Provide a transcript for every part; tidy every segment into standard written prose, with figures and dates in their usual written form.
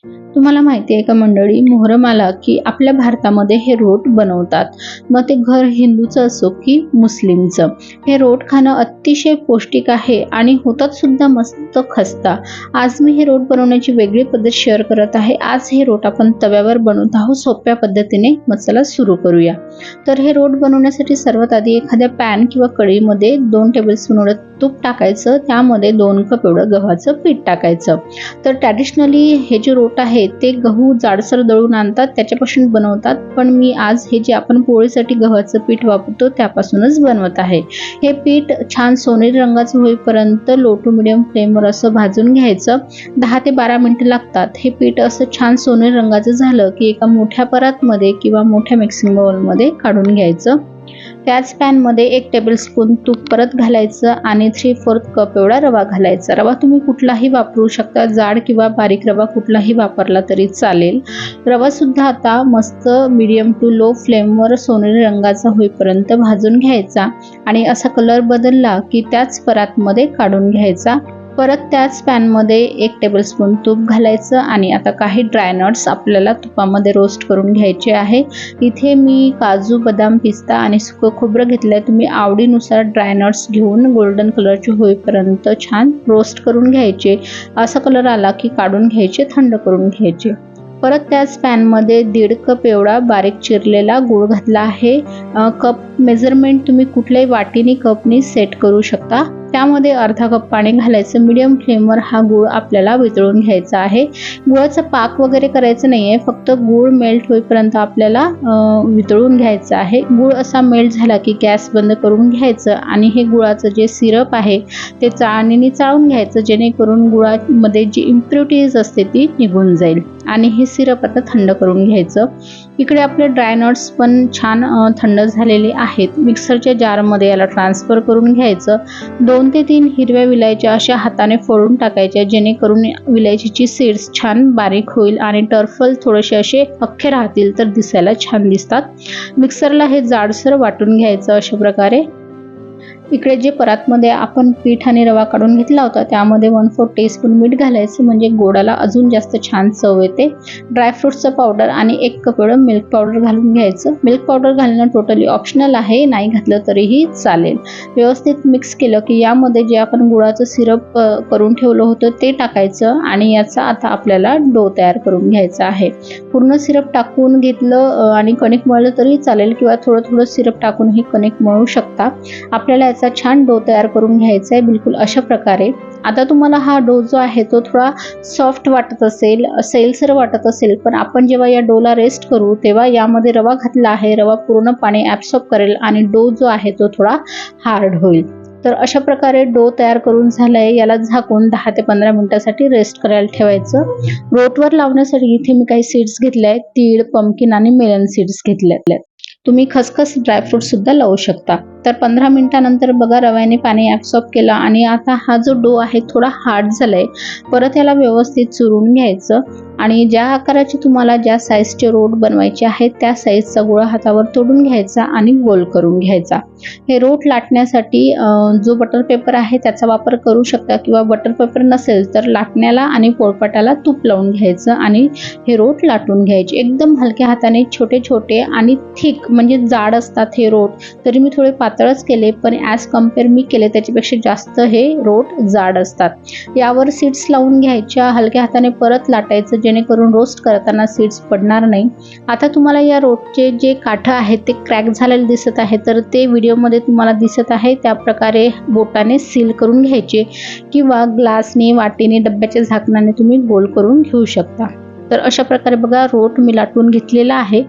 तुम्हाला माहिती आहे का मंडळी, मोहरम आला की आपल्या भारतामध्ये हे रोट बनवतात. मग ते घर हिंदूचं असो की मुस्लिमचं, हे रोट खाणं अतिशय पौष्टिक आहे आणि होतात सुद्धा मस्त खस्ता. आज मी हे रोट बनवण्याची वेगळी पद्धत शेअर करत आहे. आज हे रोट आपण तव्यावर बनवत आहोत सोप्या पद्धतीने. मग चला सुरू करूया. तर हे रोट बनवण्यासाठी सर्वात आधी एखाद्या पॅन किंवा कढईमध्ये 2 टेबलस्पून एवढं तूप टाकायचं. त्यामध्ये 2 कप एवढं गव्हाचं पीठ टाकायचं. तर ट्रॅडिशनली हे जे रोट आहे ते गहू जाडसर दळून आणतात त्याच्यापासून बनवतात, पण मी आज हे जे आपण पोळीसाठी गव्हाचं पीठ वापरतो त्यापासूनच बनवत आहे. हे पीठ छान सोनेरी रंगाचं होईपर्यंत लो टू मिडियम फ्लेमवर असं भाजून घ्यायचं. 10 ते 12 मिनिटं लागतात. हे पीठ असं छान सोनेरी रंगाचं झालं की एका मोठ्या परातमध्ये किंवा मोठ्या मिक्सिंग बाउलमध्ये काढून घ्यायचं. त्याच पॅनमध्ये 1 टेबलस्पून तूप परत घालायचं आणि 3/4 कप एवढा रवा घालायचा. रवा तुम्ही कुठलाही वापरू शकता, जाड किंवा बारीक रवा कुठलाही वापरला तरी चालेल. रवा सुद्धा आता मस्त मीडियम टू लो फ्लेमवर सोनेरी रंगाचा होईपर्यंत भाजून घ्यायचा आणि असा कलर बदलला की त्याच परातमध्ये काढून घ्यायचा. परत त्याच पॅनमध्ये 1 टेबलस्पून तूप घालायचं आणि आता काही ड्रायनट्स आपल्याला तुपामध्ये रोस्ट करून घ्यायचे आहे. इथे मी काजू, बदाम, पिस्ता आणि सुकं खोबरं घेतलं आहे. तुम्ही आवडीनुसार ड्रायनट्स घेऊन गोल्डन कलरचे होईपर्यंत छान रोस्ट करून घ्यायचे. असा कलर आला की काढून घ्यायचे, थंड करून घ्यायचे. परत त्याच पॅनमध्ये 1.5 कप एवढा बारीक चिरलेला गूळ घातला आहे. कप मेजरमेंट तुम्ही कुठल्याही वाटीनी कपनी सेट करू शकता. त्यामध्ये अर्धा कप पाणी घालायचं. मीडियम फ्लेमवर हा गूळ आपल्याला वितळून घ्यायचा आहे. गुळाचा पाक वगैरे करायचं नाही आहे, फक्त गूळ मेल्ट होईपर्यंत आपल्याला वितळून घ्यायचं आहे. गूळ असा मेल्ट झाला की गॅस बंद करून घ्यायचं आणि हे गुळाचं जे सिरप आहे ते चाळणीने चाळून घ्यायचं, जेणेकरून गुळामध्ये जी इम्प्युरिटीज असते ती निघून जाईल. आणि हे सिरप आता थंड करून घ्यायचं. इकडे आपले ड्रायनट्स पण छान थंड झालेले आहेत. मिक्सरच्या जारमध्ये याला ट्रान्सफर करून घ्यायचं. 2 ते 3 हिरव्या विलायच्या अशा हाताने फोडून टाकायच्या, जेणेकरून विलायचीची सीड्स छान बारीक होईल आणि टर्फल थोडेसे असे अख्खे राहतील तर दिसायला छान दिसतात. मिक्सरला हे जाडसर वाटून घ्यायचं अशा प्रकारे. इकडे जे परातमध्ये आपण पीठ आणि रवा काढून घेतला होता त्यामध्ये 1/4 टीस्पून मीठ घालायचं, म्हणजे गोडाला अजून जास्त छान चव येते. ड्रायफ्रुट्सचं पावडर आणि 1 कप एवढं मिल्क पावडर घालून घ्यायचं. मिल्क पावडर घालणं टोटली ऑप्शनल आहे, नाही घातलं तरीही चालेल. व्यवस्थित मिक्स केलं की यामध्ये जे आपण गुळाचं सिरप करून ठेवलं होतं ते टाकायचं आणि याचा आता आपल्याला डो तयार करून घ्यायचा आहे. पूर्ण सिरप टाकून घेतलं आणि कणिक मळलं तरी चालेल किंवा थोडं थोडं सिरप टाकून हे कणिक मळू शकता. आपल्याला याचा छान डो तयार करून घ्यायचा आहे, बिलकुल अशा प्रकारे. आता तुम्हाला हा डो जो आहे तो थोडा सॉफ्ट वाटत असेल, सैलसर वाटत असेल, पण आपण जेव्हा या डोला रेस्ट करू तेव्हा यामध्ये रवा घातला आहे. रवा पूर्ण पाणी ॲब्सॉर्ब करेल आणि डो जो आहे तो थोडा हार्ड होईल. तर अशा प्रकारे डो तयार करून झालाय. याला झाकून 10 ते 15 मिनिटासाठी रेस्ट करायला ठेवायचं. रोटवर लावण्यासाठी इथे मी काही सीड्स घेतले आहेत. तीळ, पंपकिन आणि मेलन सीड्स घेतले आहेत. तुम्ही खसखस, ड्रायफ्रूट सुद्धा लावू शकता. तर 15 मिनिटानंतर बघा रव्याने पाणी ॲब्सॉर्ब केलं आणि आता हा जो डो आहे थोडा हार्ड झालाय. परत याला व्यवस्थित चुरून घ्यायचं आणि ज्या आकाराचे तुम्हाला ज्या साईजचे रोट बनवायचे आहेत त्या साईजचा गोळा हातावर तोडून घ्यायचा आणि गोल करून घ्यायचा. हे रोट लाटण्यासाठी जो बटर पेपर आहे त्याचा वापर करू शकता किंवा बटर पेपर नसेल तर लाटण्याला आणि पोळपाटाला तूप लावून घ्यायचं आणि हे रोट लाटून घ्यायचे. एकदम हलक्या हाताने छोटे छोटे आणि थिक, म्हणजे जाड असतात हे रोट. तरी मी थोडे पातळच केले, पण ॲज कम्पेअर मी केले त्याच्यापेक्षा जास्त हे रोट जाड असतात. यावर सीड्स लावून घ्यायच्या. हलक्या हाताने परत लाटायचं, जेणेकरून रोस्ट करताना सीड्स पडणार नाही. आता तुम्हाला या रोटचे जे काठं आहेत ते क्रॅक झालेले दिसत आहे, तर ते व्हिडिओमध्ये तुम्हाला दिसत आहे त्या प्रकारे बोटाने सील करून घ्यायचे किंवा ग्लासने, वाटीने, डब्याच्या झाकणाने तुम्ही गोल करून घेऊ शकता. तर अशा प्रकारे बघा रोट मी लाटून घेतलेला आहे.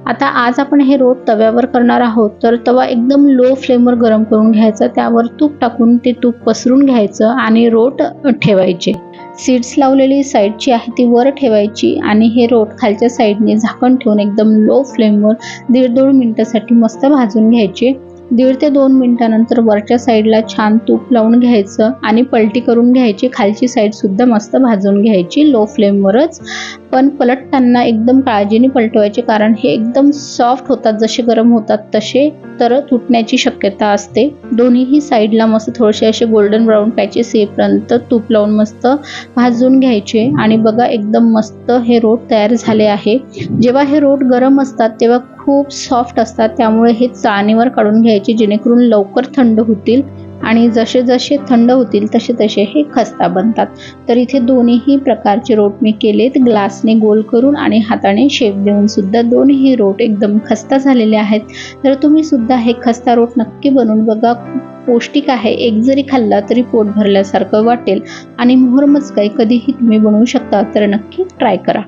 आता आज आपण हे रोट तव्यावर करणार आहोत, तर तवा एकदम लो फ्लेमवर गरम करून घ्यायचा. त्यावर तूप टाकून ते तूप पसरून घ्यायचं आणि रोट ठेवायचे. सीड्स लावलेली साईडची आहे ती वर ठेवायची आणि हे रोट खालच्या साईडने झाकण ठेवून एकदम लो फ्लेमवर 1.5 मिनिटासाठी मस्त भाजून घ्यायचे. 1.5 ते 2 मिनिटानंतर वरच्या साईडला छान तूप लावून घ्यायचं आणि पलटी करून घ्यायची. खालची साईड सुद्धा मस्त भाजून घ्यायची लो फ्लेमवरच. पण पलटताना एकदम काळजीने पलटवायचे, कारण हे एकदम सॉफ्ट होतात जसे गरम होतात तसे, तर तुटण्याची शक्यता असते. दोन्हीही साईडला मस्त थोडेसे असे गोल्डन ब्राऊन पॅचेस येईपर्यंत तूप लावून मस्त भाजून घ्यायचे. आणि बघा एकदम मस्त हे रोट तयार झाले आहे. जेव्हा हे रोट गरम असतात तेव्हा खूप सॉफ्ट असतात, त्यामुळे हे चाळणीवर काढून घ्यायचे जेणेकरून लवकर थंड होतील. आणि जसे जसे थंड होतील तसे तसे हे खस्ता बनतात. तर इथे दोन्हीही प्रकारचे रोट मी केलेत, ग्लासने गोल करून आणि हाताने शेप देऊन सुद्धा दोन्ही रोट एकदम खस्ता झालेले आहेत. तर तुम्ही सुद्धा हे खस्ता रोट नक्की बनवून बघा, पौष्टिक आहे. एक जरी खाल्ला तरी पोट भरल्यासारखं वाटेल आणि मोहर मस्काई कधीही तुम्ही बनवू शकता, तर नक्की ट्राय करा.